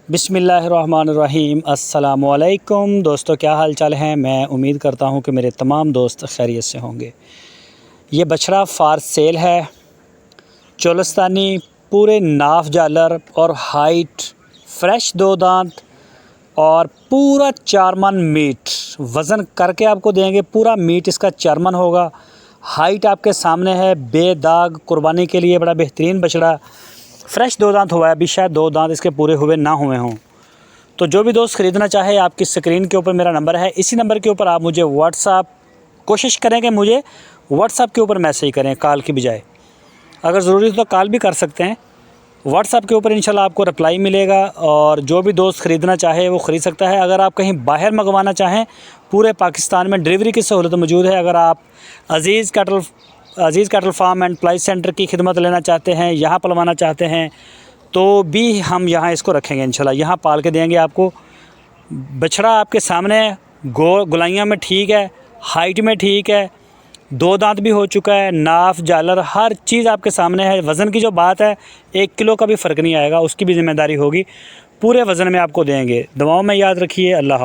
बिस्मिल्लाहिर्रहमानिर्रहीम। अस्सलामुअलैकुम दोस्तों, क्या हाल चाल हैं। मैं उम्मीद करता हूं कि मेरे तमाम दोस्त खैरियत से होंगे। ये बछड़ा फार सेल है, चोलस्तानी, पूरे नाफ जालर और हाइट, फ्रेश 2 दांत और पूरा 4 मन मीट। वज़न करके आपको देंगे, पूरा मीट इसका 4 मन होगा। हाइट आपके सामने है, बेदाग, कुर्बानी के लिए बड़ा बेहतरीन बछड़ा। फ्रेश 2 दांत हुआ है, अभी शायद 2 दांत इसके पूरे हुए ना हुए हों। तो जो भी दोस्त ख़रीदना चाहे, आपकी स्क्रीन के ऊपर मेरा नंबर है, इसी नंबर के ऊपर आप मुझे व्हाट्सअप, कोशिश करें कि मुझे व्हाट्सअप के ऊपर मैसेज करें कॉल की बजाय। अगर ज़रूरी हो तो कॉल भी कर सकते हैं। व्हाट्सअप के ऊपर इंशाल्लाह आपको रिप्लाई मिलेगा और जो भी दोस्त ख़रीदना चाहे वो ख़रीद सकता है। अगर आप कहीं बाहर मंगवाना चाहें, पूरे पाकिस्तान में डिलीवरी की सहूलत मौजूद है। अगर आप Aziz cattle farm and ply centre की खिदमत लेना चाहते हैं, यहाँ पलवाना चाहते हैं, तो भी हम यहाँ इसको रखेंगे इंशाल्लाह। यहाँ पाल के देंगे आपको। बछड़ा आपके सामने है, गुलाइयाँ में ठीक है, हाइट में ठीक है, 2 दांत भी हो चुका है, नाफ जालर हर चीज़ आपके सामने है। वज़न की जो बात है, 1 किलो का भी फ़र्क नहीं आएगा, उसकी भी ज़िम्मेदारी होगी। पूरे वज़न में आपको देंगे। दुआओं में याद रखिए। अल्लाह हाफ़िज़।